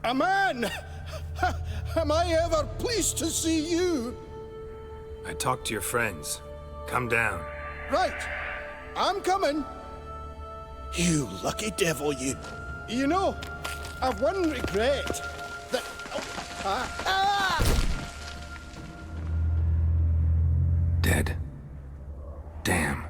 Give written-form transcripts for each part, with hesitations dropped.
A man! Am I ever pleased to see you? I talked to your friends. Come down. Right. I'm coming. You lucky devil, you. You know, I've one regret. That... Dead. Damn.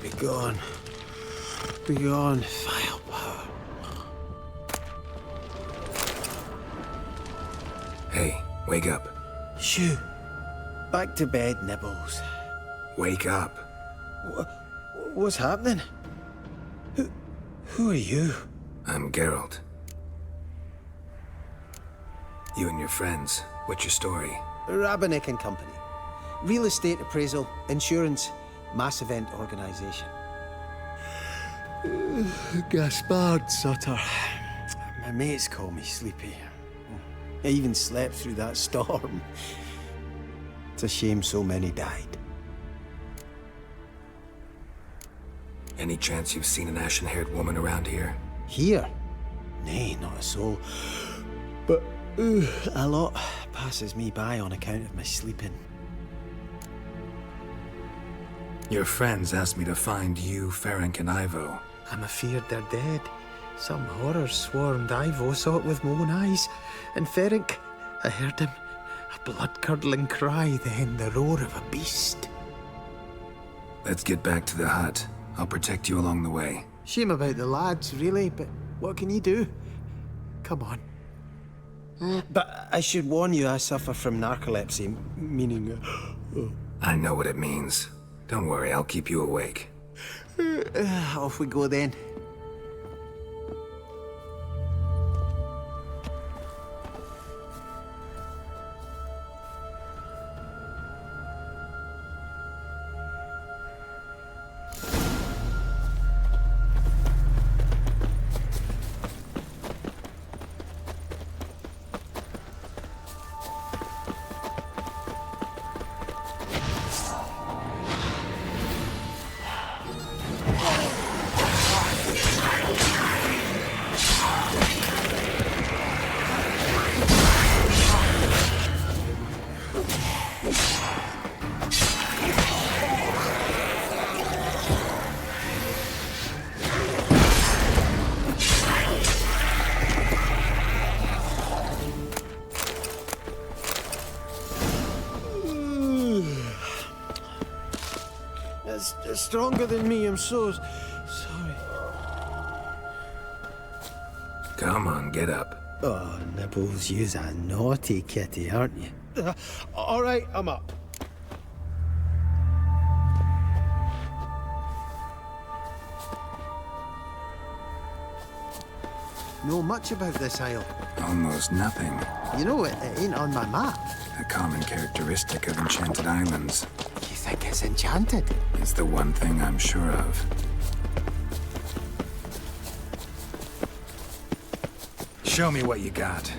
Be gone. Be gone, vile power. Hey, wake up. Shoo. Back to bed, Nibbles. Wake up. What's happening? Who are you? I'm Geralt. You and your friends. What's your story? Rabbinick and Company. Real estate appraisal, insurance, mass event organization. Gaspard Sutter. My mates call me Sleepy. I even slept through that storm. It's a shame so many died. Any chance you've seen an ashen-haired woman around here? Here? Nay, not a soul. But a lot passes me by on account of my sleeping. Your friends asked me to find you, Ferenc, and Ivo. I'm afeard they're dead. Some horror swarmed Ivo, saw it with my own eyes. And Ferenc, I heard him. A blood-curdling cry, then the roar of a beast. Let's get back to the hut. I'll protect you along the way. Shame about the lads, really, but what can you do? Come on. But I should warn you, I suffer from narcolepsy, meaning... I know what it means. Don't worry, I'll keep you awake. Off we go then. It's stronger than me, I'm so sorry. Come on, get up. Oh, Nibbles, you's a naughty kitty, aren't you? All right, I'm up. Know much about this isle? Almost nothing. You know, it ain't on my map. A common characteristic of enchanted islands. You think it's enchanted? It's the one thing I'm sure of. Show me what you got.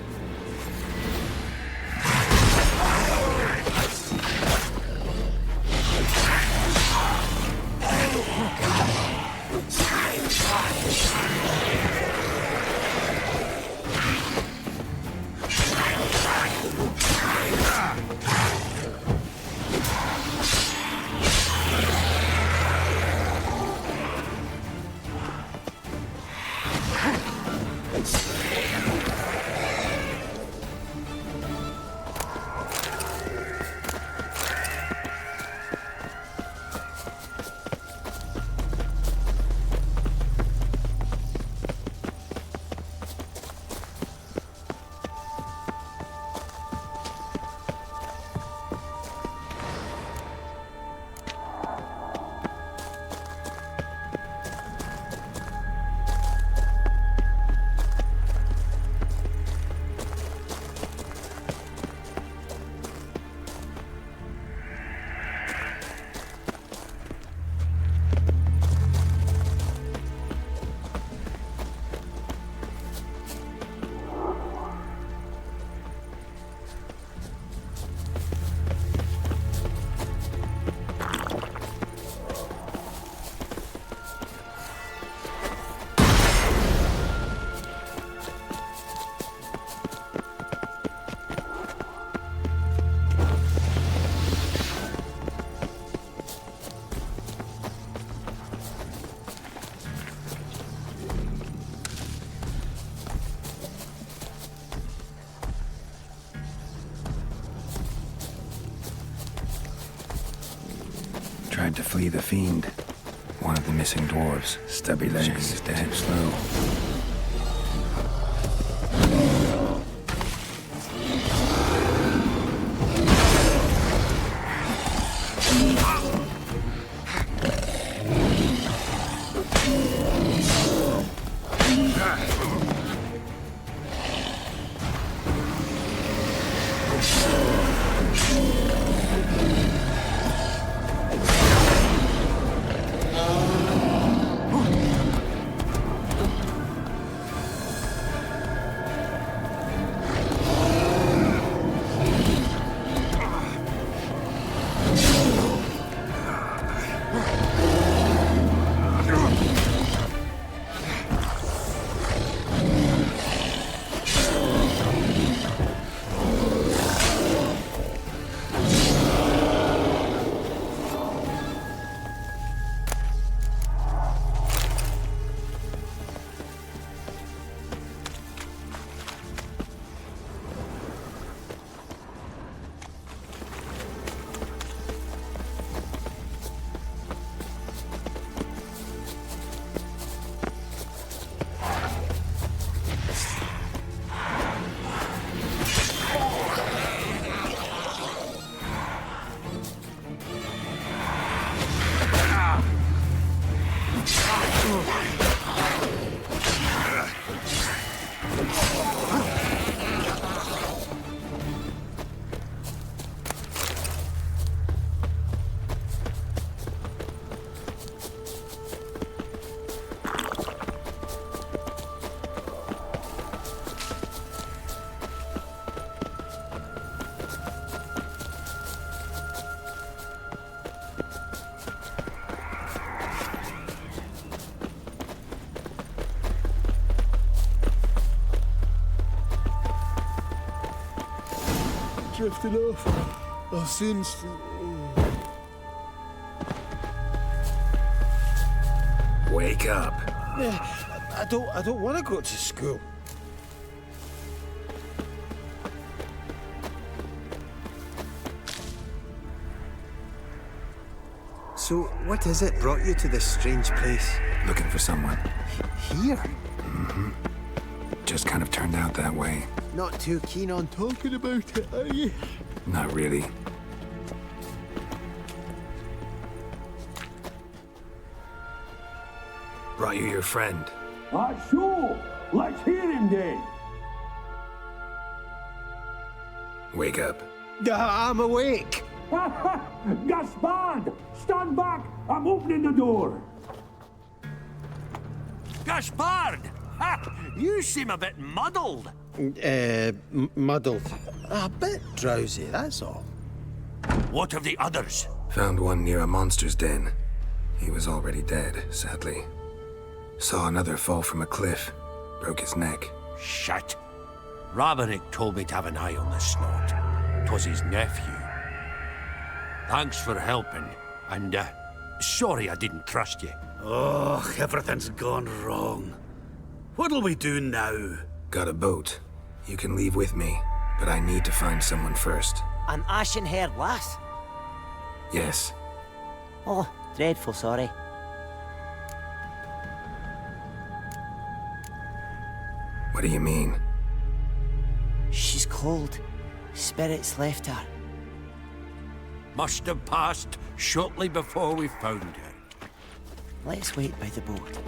tried to flee the fiend. One of the missing dwarves, stubby legs, is dead slow. Drifting off. I'll soon. Wake up. I don't want to go to school. So, what is it brought you to this strange place? Looking for someone. Here? Mm-hmm. Just kind of turned out that way. Not too keen on talking about it, are you? Not really. Brought you your friend. Sure. Let's hear him then. Wake up. I'm awake. Gaspard! Stand back! I'm opening the door. Gaspard! Ha! You seem a bit muddled. Muddled. A bit drowsy, that's all. What of the others? Found one near a monster's den. He was already dead, sadly. Saw another fall from a cliff. Broke his neck. Shit. Rabinic told me to have an eye on the snot. 'Twas his nephew. Thanks for helping, and sorry I didn't trust you. Oh, everything's gone wrong. What'll we do now? Got a boat. You can leave with me, but I need to find someone first. An ashen-haired lass? Yes. Oh, dreadful sorry. What do you mean? She's cold. Spirits left her. Must have passed shortly before we found her. Let's wait by the boat.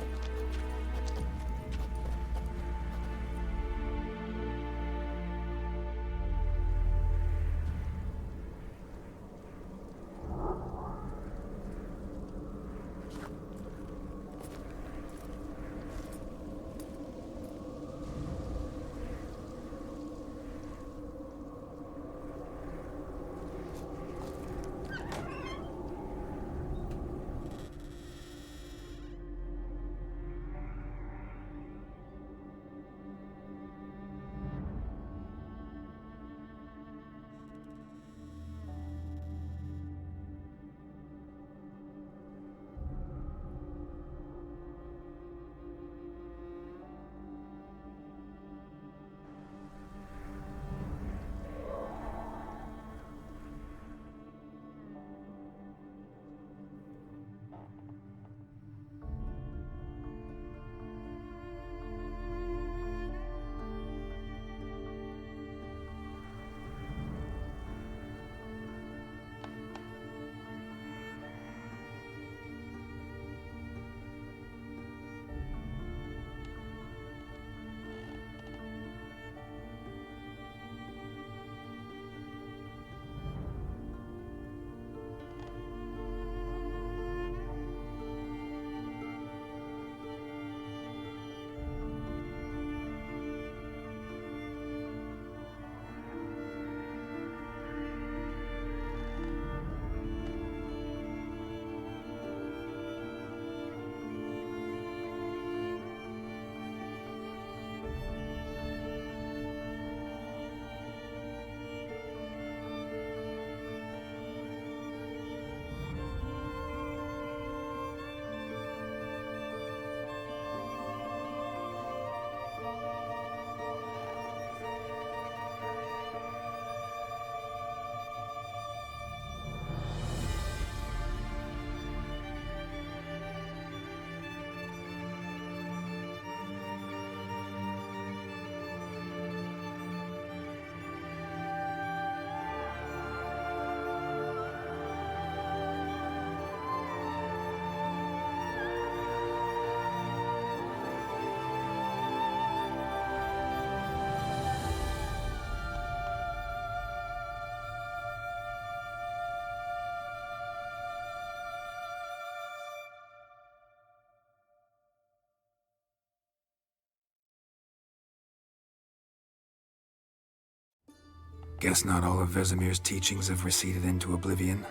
Guess not all of Vesemir's teachings have receded into oblivion.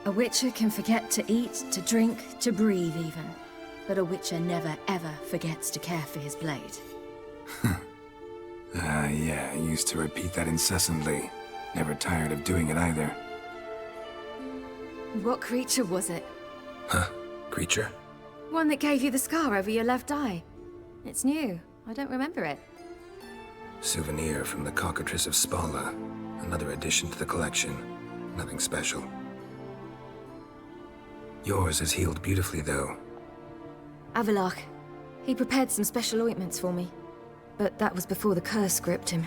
A witcher can forget to eat, to drink, to breathe even. But a witcher never ever forgets to care for his blade. Yeah, I used to repeat that incessantly. Never tired of doing it either. What creature was it? Huh? Creature? One that gave you the scar over your left eye. It's new. I don't remember it. Souvenir from the cockatrice of Spala. Another addition to the collection. Nothing special. Yours has healed beautifully, though. Avalach. He prepared some special ointments for me. But that was before the curse gripped him.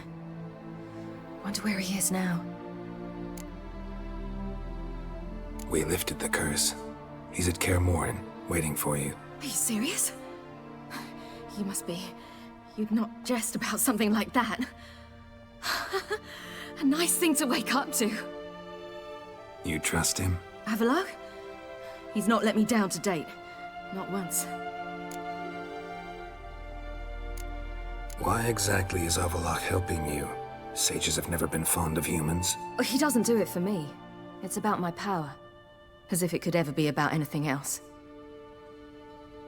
Wonder where he is now. We lifted the curse. He's at Kaer Morhen, waiting for you. Are you serious? You must be. You'd not jest about something like that. A nice thing to wake up to. You trust him? Avalach? He's not let me down to date. Not once. Why exactly is Avalach helping you? Sages have never been fond of humans. He doesn't do it for me. It's about my power. As if it could ever be about anything else.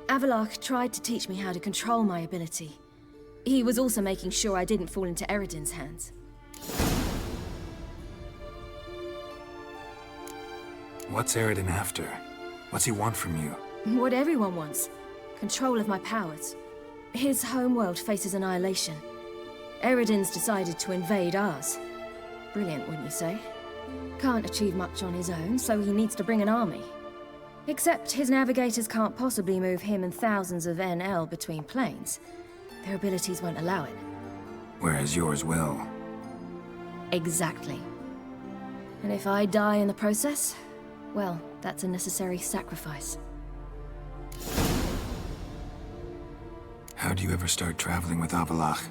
Avalach tried to teach me how to control my ability. He was also making sure I didn't fall into Eredin's hands. What's Eredin after? What's he want from you? What everyone wants. Control of my powers. His homeworld faces annihilation. Eredin's decided to invade ours. Brilliant, wouldn't you say? Can't achieve much on his own, so he needs to bring an army. Except his navigators can't possibly move him and thousands of NL between planes. Their abilities won't allow it. Whereas yours will. Exactly. And if I die in the process, well, that's a necessary sacrifice. How'd you ever start traveling with Avalach?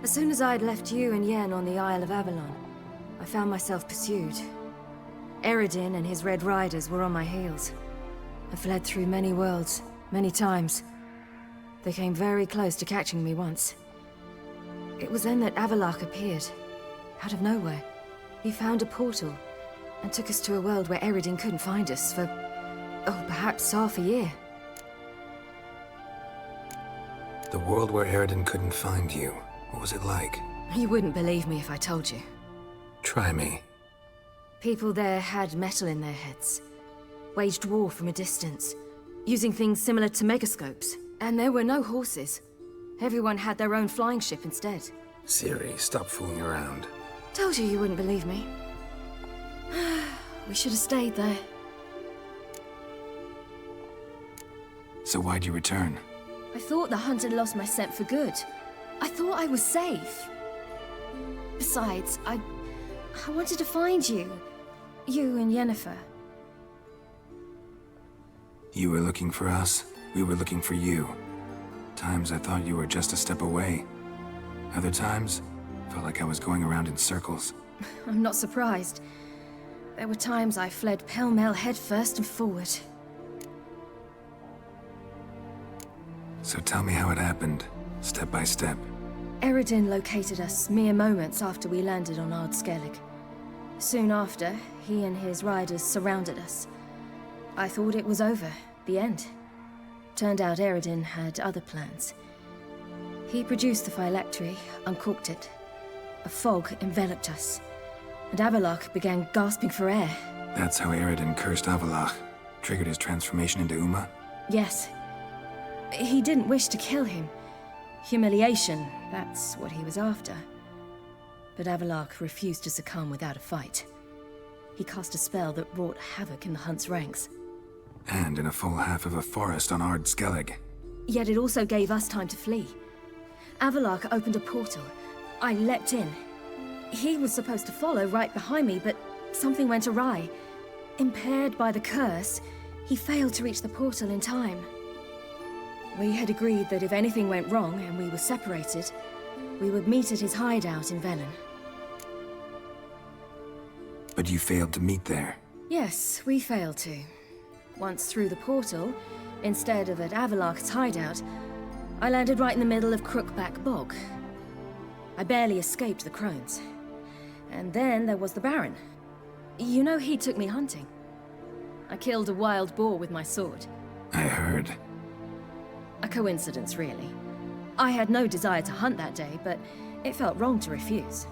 As soon as I'd left you and Yen on the Isle of Avalon, I found myself pursued. Eredin and his Red Riders were on my heels. I fled through many worlds, many times. They came very close to catching me once. It was then that Avalach appeared, out of nowhere. He found a portal, and took us to a world where Eredin couldn't find us for, perhaps half a year. The world where Eredin couldn't find you. What was it like? You wouldn't believe me if I told you. Try me. People there had metal in their heads. Waged war from a distance, using things similar to megascopes. And there were no horses. Everyone had their own flying ship instead. Ciri, stop fooling around. Told you you wouldn't believe me. We should have stayed there. So why'd you return? I thought the hunt had lost my scent for good. I thought I was safe. Besides, I wanted to find you. You and Yennefer. You were looking for us, we were looking for you. Times I thought you were just a step away. Other times, felt like I was going around in circles. I'm not surprised. There were times I fled pell-mell headfirst and forward. So tell me how it happened, step by step. Eredin located us mere moments after we landed on Ard Skellig. Soon after, he and his riders surrounded us. I thought it was over, the end. Turned out Eredin had other plans. He produced the phylactery, uncorked it. A fog enveloped us, and Avalach began gasping for air. That's how Eredin cursed Avalach, triggered his transformation into Uma? Yes. He didn't wish to kill him. Humiliation, that's what he was after. But Avalach refused to succumb without a fight. He cast a spell that wrought havoc in the hunt's ranks. And in a full half of a forest on Ard Skellig. Yet it also gave us time to flee. Avalach opened a portal. I leapt in. He was supposed to follow right behind me, but something went awry. Impaired by the curse, he failed to reach the portal in time. We had agreed that if anything went wrong and we were separated, we would meet at his hideout in Velen. But you failed to meet there. Yes, we failed to. Once through the portal, instead of at Avalach's hideout, I landed right in the middle of Crookback Bog. I barely escaped the crones. And then there was the Baron. You know, he took me hunting. I killed a wild boar with my sword. I heard. A coincidence, really. I had no desire to hunt that day, but it felt wrong to refuse.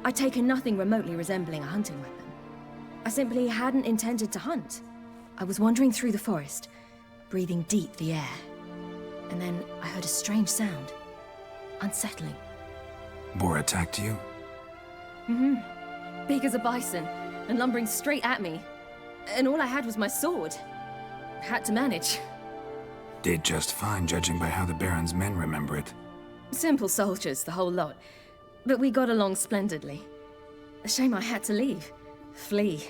I'd taken nothing remotely resembling a hunting weapon. I simply hadn't intended to hunt. I was wandering through the forest, breathing deep the air. And then I heard a strange sound. Unsettling. Boar attacked you? Mm-hmm. Big as a bison, and lumbering straight at me. And all I had was my sword. Had to manage. Did just fine, judging by how the Baron's men remember it. Simple soldiers, the whole lot. But we got along splendidly. A shame I had to leave. Flee.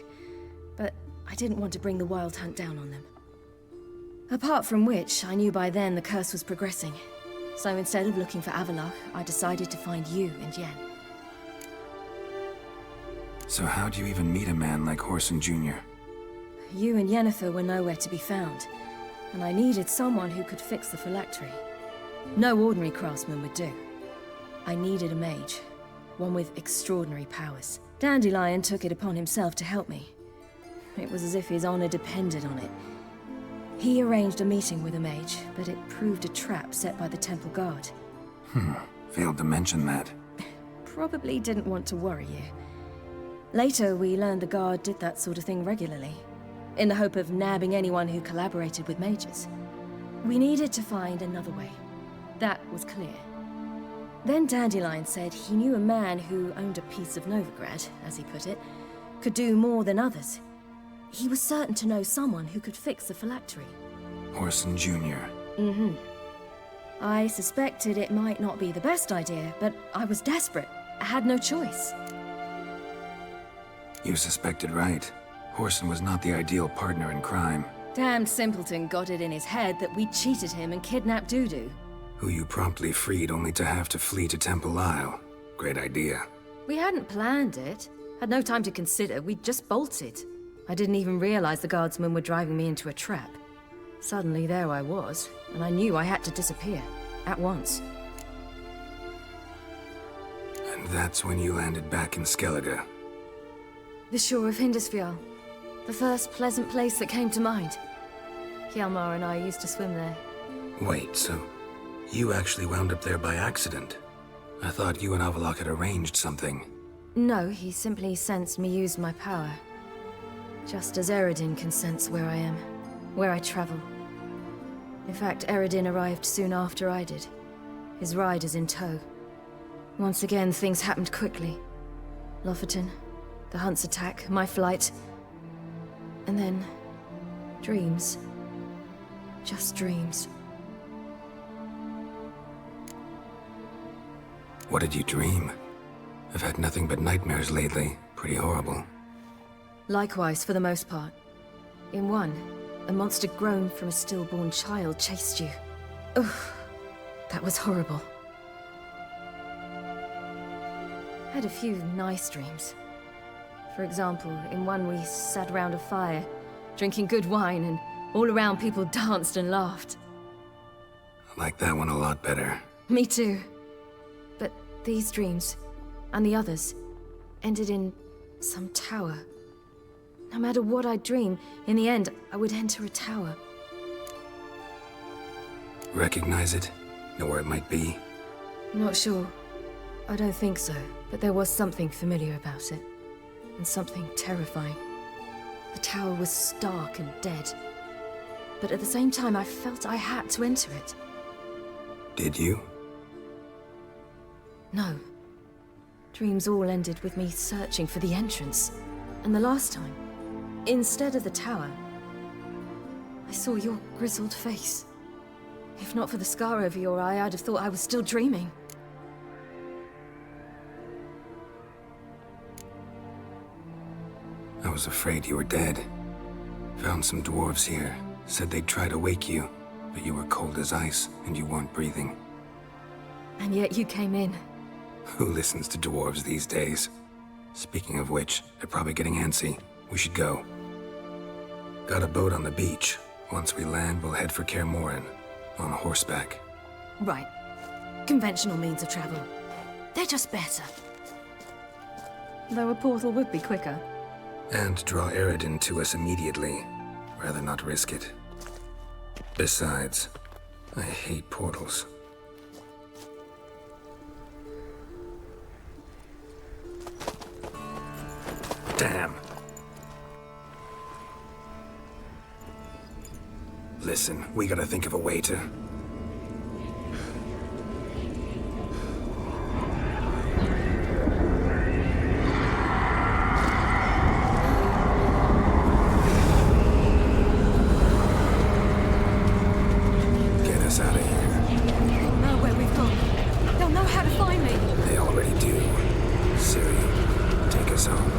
But I didn't want to bring the wild hunt down on them. Apart from which, I knew by then the curse was progressing. So instead of looking for Avalok, I decided to find you and Yen. So how'd you even meet a man like Whoreson Jr.? You and Yennefer were nowhere to be found, and I needed someone who could fix the phylactery. No ordinary craftsman would do. I needed a mage, one with extraordinary powers. Dandelion took it upon himself to help me. It was as if his honor depended on it. He arranged a meeting with a mage, but it proved a trap set by the temple guard. Failed to mention that. Probably didn't want to worry you. Later, we learned the guard did that sort of thing regularly, in the hope of nabbing anyone who collaborated with mages. We needed to find another way. That was clear. Then Dandelion said he knew a man who owned a piece of Novigrad, as he put it, could do more than others. He was certain to know someone who could fix the phylactery. Whoreson Jr. Mm-hmm. I suspected it might not be the best idea, but I was desperate. I had no choice. You suspected right. Whoreson was not the ideal partner in crime. Damned simpleton got it in his head that we'd cheated him and kidnapped Dudu. Who you promptly freed only to have to flee to Temple Isle. Great idea. We hadn't planned it. Had no time to consider. We'd just bolted. I didn't even realize the guardsmen were driving me into a trap. Suddenly there I was, and I knew I had to disappear. At once. And that's when you landed back in Skellige. The shore of Hindisfjall. The first pleasant place that came to mind. Hjalmar and I used to swim there. Wait, so you actually wound up there by accident? I thought you and Avalok had arranged something. No, he simply sensed me use my power. Just as Eredin can sense where I am, where I travel. In fact, Eredin arrived soon after I did. His riders in tow. Once again, things happened quickly. Lofoten, the hunt's attack, my flight. And then, dreams. Just dreams. What did you dream? I've had nothing but nightmares lately. Pretty horrible. Likewise, for the most part. In one, a monster grown from a stillborn child chased you. Ugh, that was horrible. Had a few nice dreams. For example, in one we sat around a fire, drinking good wine, and all around people danced and laughed. I like that one a lot better. Me too. But these dreams, and the others, ended in some tower. No matter what I dream, in the end, I would enter a tower. Recognize it? Know where it might be? Not sure. I don't think so, but there was something familiar about it. And something terrifying. The tower was stark and dead. But at the same time, I felt I had to enter it. Did you? No. Dreams all ended with me searching for the entrance. And the last time, instead of the tower, I saw your grizzled face. If not for the scar over your eye, I'd have thought I was still dreaming. I was afraid you were dead. Found some dwarves here. Said they'd try to wake you, but you were cold as ice and you weren't breathing. And yet you came in. Who listens to dwarves these days? Speaking of which, they're probably getting antsy. We should go. Got a boat on the beach. Once we land, we'll head for Kaer on horseback. Right. Conventional means of travel. They're just better. Though a portal would be quicker. And draw Eredin to us immediately. Rather not risk it. Besides, I hate portals. Damn. Listen, we gotta think of a way to... get us out of here. They'll know where we've gone. They'll know how to find me. They already do. Siri, take us home.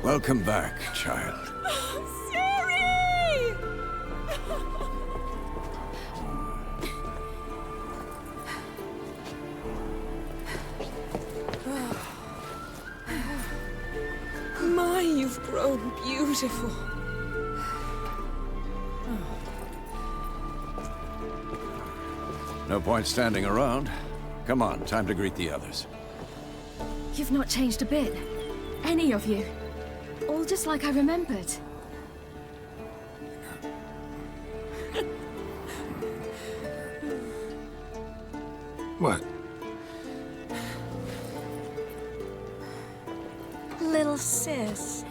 Welcome back, child. Siri! My, you've grown beautiful. No point standing around. Come on, time to greet the others. You've not changed a bit. Any of you. All just like I remembered. What? Little sis.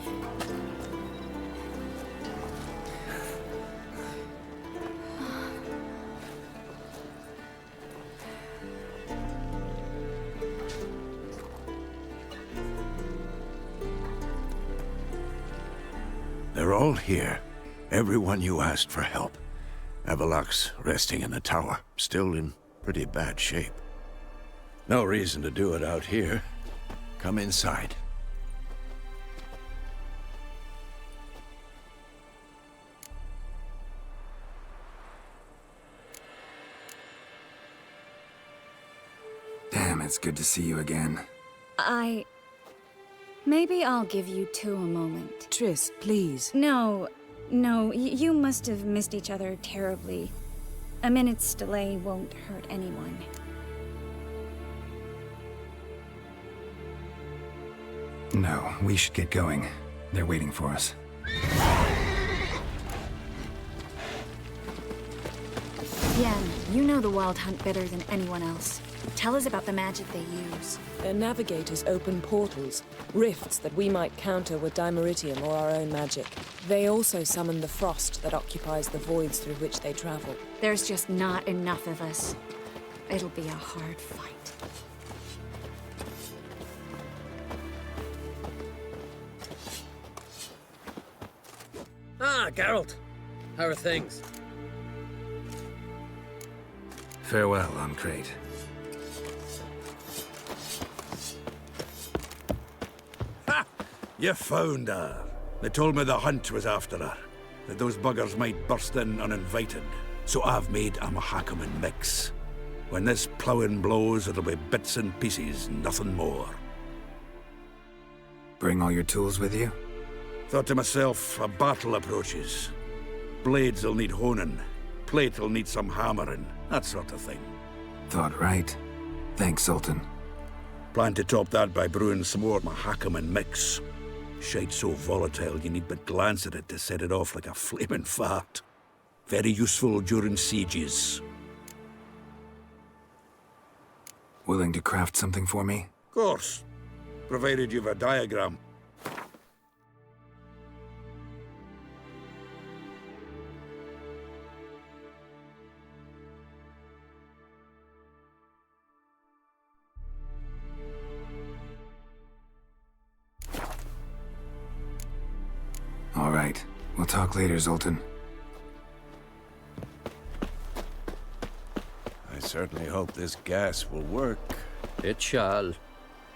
They're all here. Everyone you asked for help. Avalok's resting in the tower, still in pretty bad shape. No reason to do it out here. Come inside. Damn, it's good to see you again. Maybe I'll give you two a moment. Triss, please. No, you must have missed each other terribly. A minute's delay won't hurt anyone. No, we should get going. They're waiting for us. Yen, you know the Wild Hunt better than anyone else. Tell us about the magic they use. Their navigators open portals, rifts that we might counter with dimeritium or our own magic. They also summon the frost that occupies the voids through which they travel. There's just not enough of us. It'll be a hard fight. Ah, Geralt. How are things? Farewell, on Crate. Ha! You found her. They told me the hunt was after her, that those buggers might burst in uninvited. So I've made a Mahakaman mix. When this ploughing blows, it'll be bits and pieces, nothing more. Bring all your tools with you? Thought to myself, a battle approaches. Blades will need honing, plate will need some hammering, that sort of thing. Thought right. Thanks, Sultan. Plan to top that by brewing some more Mahakaman mix. Shite so volatile you need but glance at it to set it off like a flaming fart. Very useful during sieges. Willing to craft something for me? Course. Provided you've a diagram. All right. We'll talk later, Zoltan. I certainly hope this gas will work. It shall.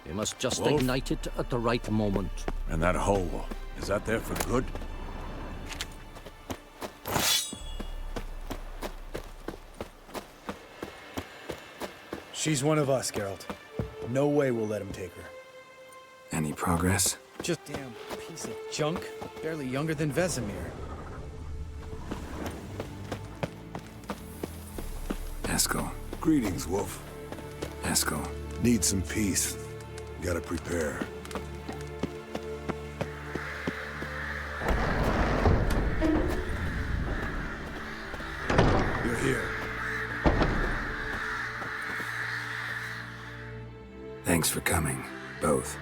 We must just Wolf? ignite it at the right moment. And that hole, is that there for good? She's one of us, Geralt. No way we'll let him take her. Any progress? Just damn piece of junk. Barely younger than Vesemir. Eskel. Greetings, Wolf. Eskel. Need some peace. Gotta prepare. You're here. Thanks for coming, both.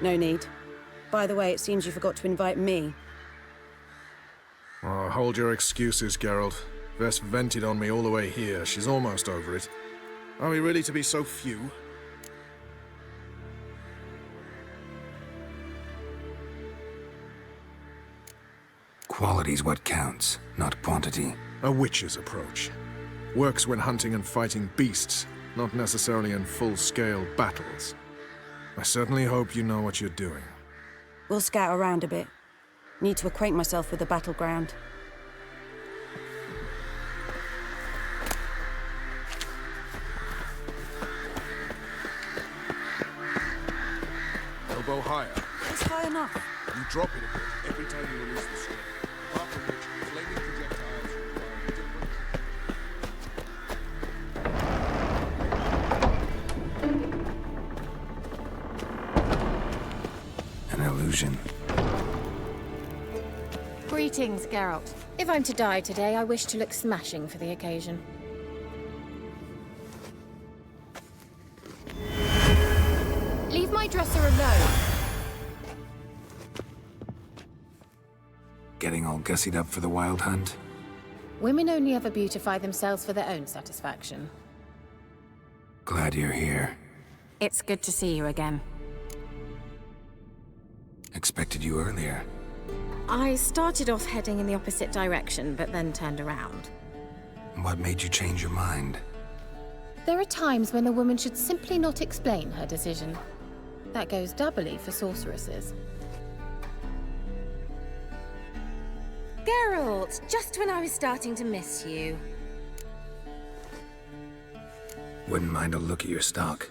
No need. By the way, it seems you forgot to invite me. Oh, hold your excuses, Geralt. Vess vented on me all the way here. She's almost over it. Are we really to be so few? Quality's what counts, not quantity. A witch's approach. Works when hunting and fighting beasts, not necessarily in full-scale battles. I certainly hope you know what you're doing. We'll scout around a bit. Need to acquaint myself with the battleground. Elbow higher. It's high enough. You drop it a bit every time you release the string. After which, flaming projectiles require different... An illusion. Greetings, Geralt. If I'm to die today, I wish to look smashing for the occasion. Leave my dresser alone. Getting all gussied up for the wild hunt? Women only ever beautify themselves for their own satisfaction. Glad you're here. It's good to see you again. Expected you earlier. I started off heading in the opposite direction, but then turned around. What made you change your mind? There are times when a woman should simply not explain her decision. That goes doubly for sorceresses. Geralt, just when I was starting to miss you. Wouldn't mind a look at your stock.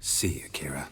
See you, Kira.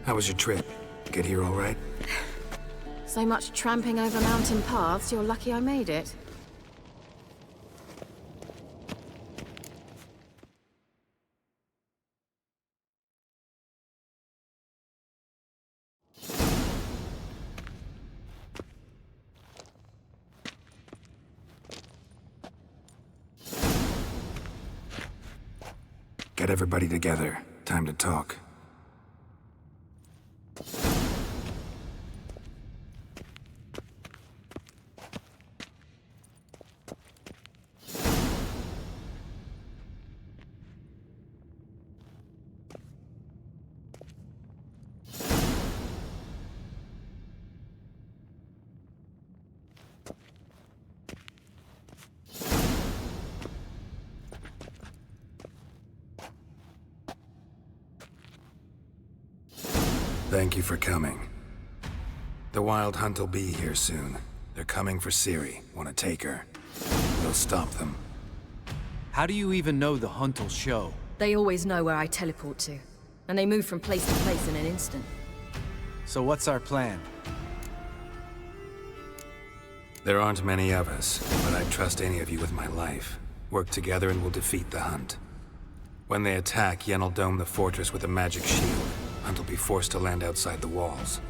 How was your trip? Get here all right? So much tramping over mountain paths, you're lucky I made it. Get everybody together. Time to talk. Thank you for coming. The Wild Hunt will be here soon. They're coming for Ciri. Want to take her. We'll stop them. How do you even know the Hunt will show? They always know where I teleport to. And they move from place to place in an instant. So what's our plan? There aren't many of us, but I'd trust any of you with my life. Work together and we'll defeat the Hunt. When they attack, Yen'll dome the fortress with a magic shield. Hunt will be forced to land outside the walls.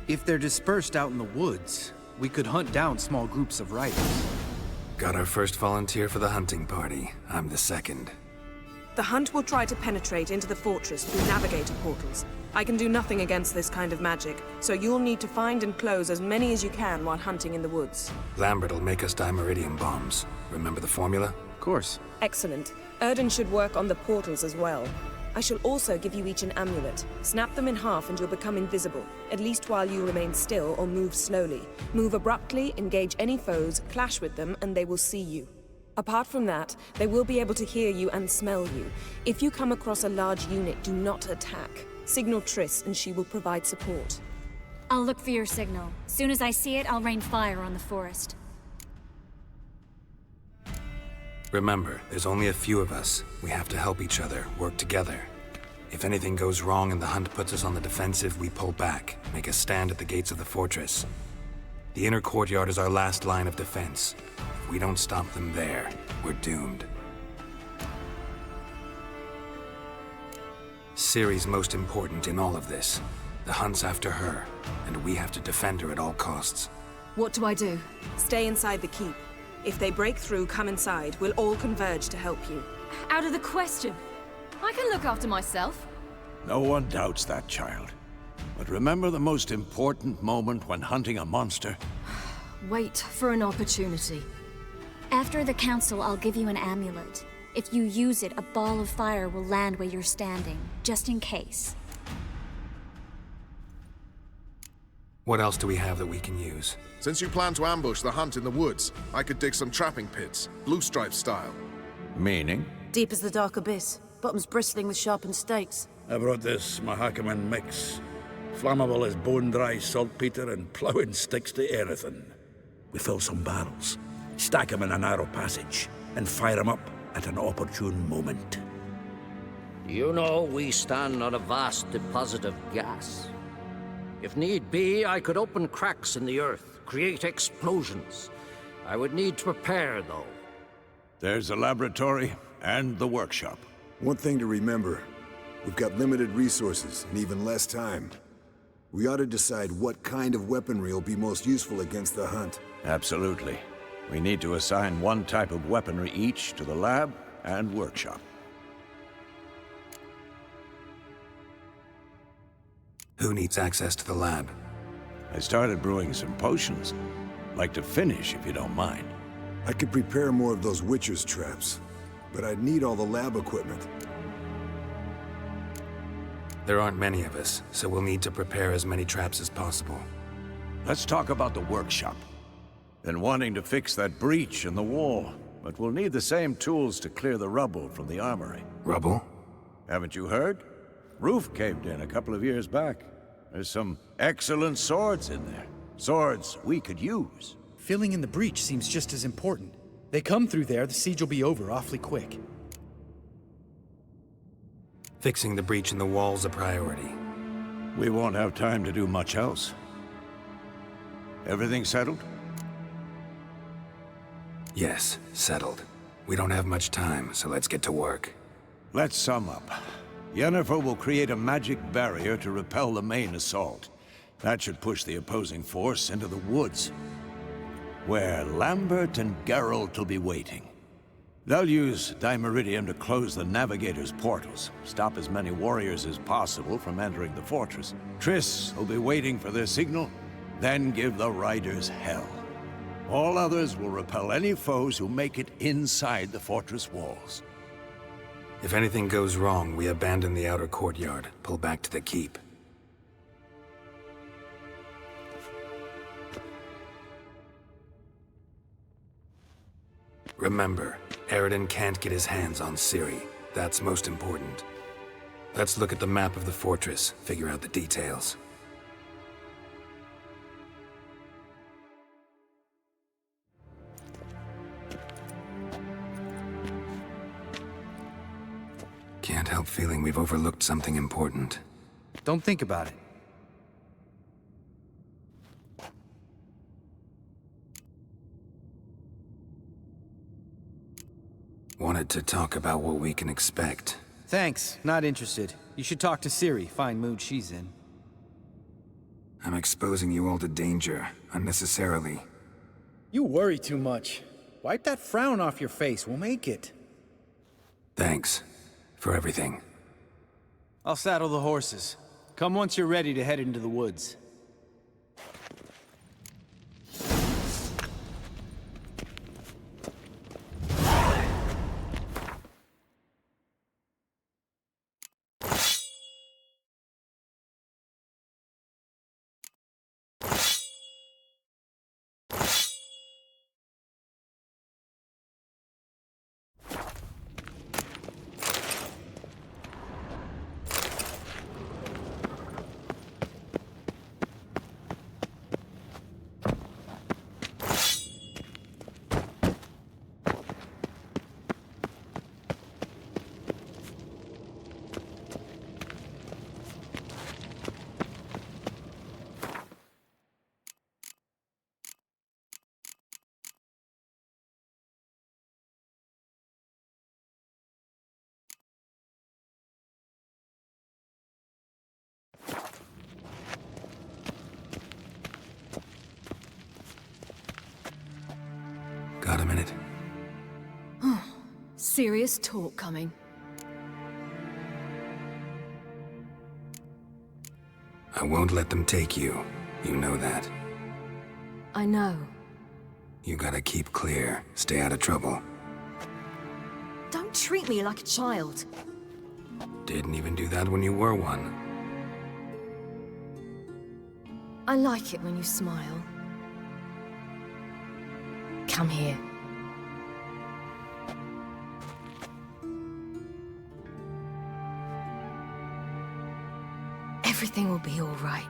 If they're dispersed out in the woods, we could hunt down small groups of riders. Got our first volunteer for the hunting party. I'm the second. The Hunt will try to penetrate into the fortress through navigator portals. I can do nothing against this kind of magic, so you'll need to find and close as many as you can while hunting in the woods. Lambert'll make us dimeridium bombs. Remember the formula? Of course. Excellent. Erden should work on the portals as well. I shall also give you each an amulet. Snap them in half and you'll become invisible, at least while you remain still or move slowly. Move abruptly, engage any foes, clash with them, and they will see you. Apart from that, they will be able to hear you and smell you. If you come across a large unit, do not attack. Signal Triss and she will provide support. I'll look for your signal. Soon as I see it, I'll rain fire on the forest. Remember, there's only a few of us. We have to help each other, work together. If anything goes wrong and the Hunt puts us on the defensive, we pull back, make a stand at the gates of the fortress. The inner courtyard is our last line of defense. If we don't stop them there, we're doomed. Ciri's most important in all of this. The Hunt's after her, and we have to defend her at all costs. What do I do? Stay inside the keep. If they break through, come inside. We'll all converge to help you. Out of the question. I can look after myself. No one doubts that, child. But remember the most important moment when hunting a monster? Wait for an opportunity. After the council, I'll give you an amulet. If you use it, a ball of fire will land where you're standing, just in case. What else do we have that we can use? Since you plan to ambush the Hunt in the woods, I could dig some trapping pits, blue stripe style. Meaning? Deep as the dark abyss, bottoms bristling with sharpened stakes. I brought this Mahakaman mix. Flammable as bone-dry saltpeter and ploughing sticks to anything. We fill some barrels, stack them in a narrow passage, and fire them up at an opportune moment. You know, we stand on a vast deposit of gas. If need be, I could open cracks in the earth, create explosions. I would need to prepare, though. There's the laboratory and the workshop. One thing to remember, we've got limited resources and even less time. We ought to decide what kind of weaponry will be most useful against the Hunt. Absolutely. We need to assign one type of weaponry each to the lab and workshop. Who needs access to the lab? I started brewing some potions. Like to finish, if you don't mind. I could prepare more of those Witcher's traps, but I'd need all the lab equipment. There aren't many of us, so we'll need to prepare as many traps as possible. Let's talk about the workshop. Been wanting to fix that breach in the wall, but we'll need the same tools to clear the rubble from the armory. Rubble? Haven't you heard? Roof caved in a couple of years back. There's some excellent swords in there. Swords we could use. Filling in the breach seems just as important. They come through there, the siege will be over awfully quick. Fixing the breach in the wall's a priority. We won't have time to do much else. Everything settled? Yes, settled. We don't have much time, so let's get to work. Let's sum up. Yennefer will create a magic barrier to repel the main assault. That should push the opposing force into the woods, where Lambert and Geralt will be waiting. They'll use Dimeridium to close the Navigator's portals, stop as many warriors as possible from entering the fortress. Triss will be waiting for their signal, then give the riders hell. All others will repel any foes who make it inside the fortress walls. If anything goes wrong, we abandon the outer courtyard, pull back to the keep. Remember, Eredin can't get his hands on Ciri. That's most important. Let's look at the map of the fortress, figure out the details. Can't help feeling we've overlooked something important. Don't think about it. Wanted to talk about what we can expect. Thanks, not interested. You should talk to Ciri, fine mood she's in. I'm exposing you all to danger, unnecessarily. You worry too much. Wipe that frown off your face, we'll make it. Thanks. For everything. I'll saddle the horses. Come once you're ready to head into the woods. Got a minute? Serious talk coming. I won't let them take you. You know that. I know. You gotta keep clear. Stay out of trouble. Don't treat me like a child. Didn't even do that when you were one. I like it when you smile. Come here. Everything will be all right.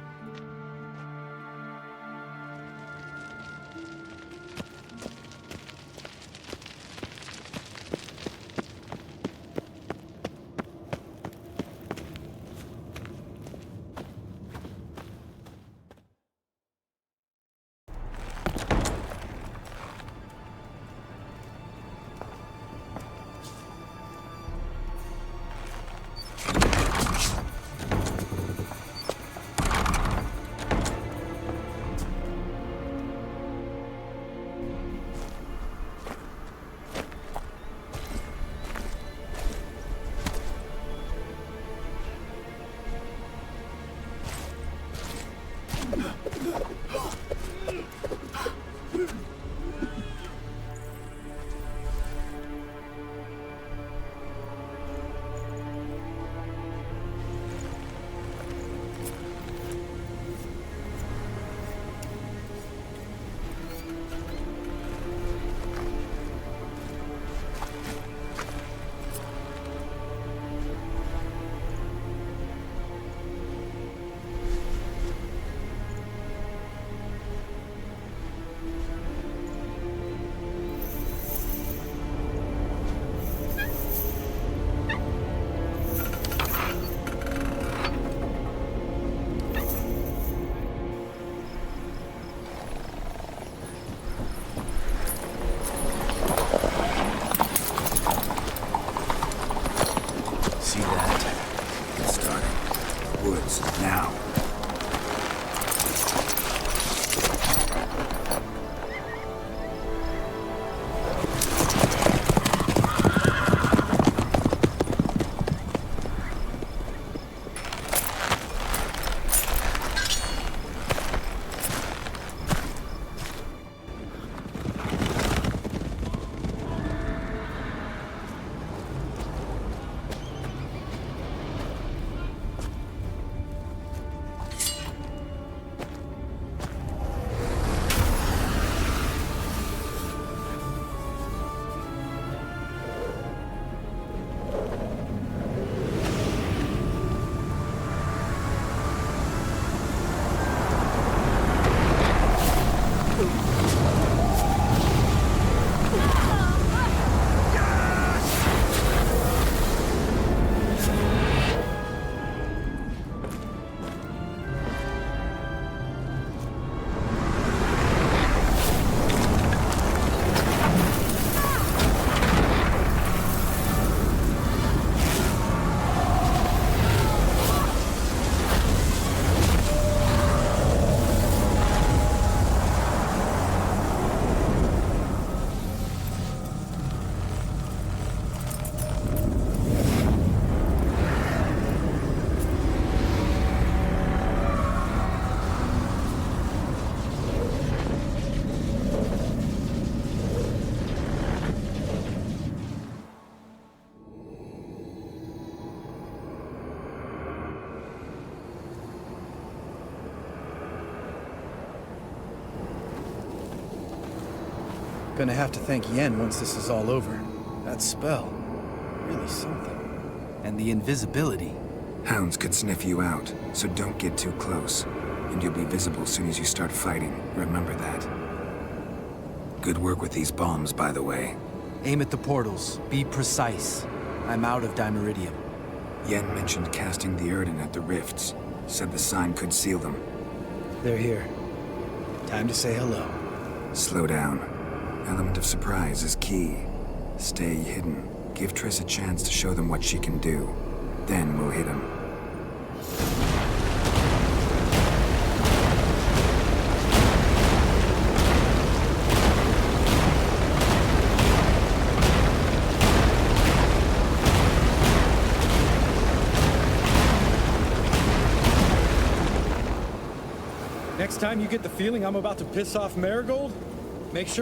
woods, now. Gonna have to thank Yen once this is all over. That spell, really something. And the invisibility. Hounds could sniff you out, so don't get too close. And you'll be visible as soon as you start fighting. Remember that. Good work with these bombs, by the way. Aim at the portals. Be precise. I'm out of dimeridium. Yen mentioned casting the Erden at the rifts. Said the sign could seal them. They're here. Time to say hello. Slow down. Element of surprise is key. Stay hidden. Give Triss a chance to show them what she can do. Then we'll hit them. Next time you get the feeling I'm about to piss off Marigold, make sure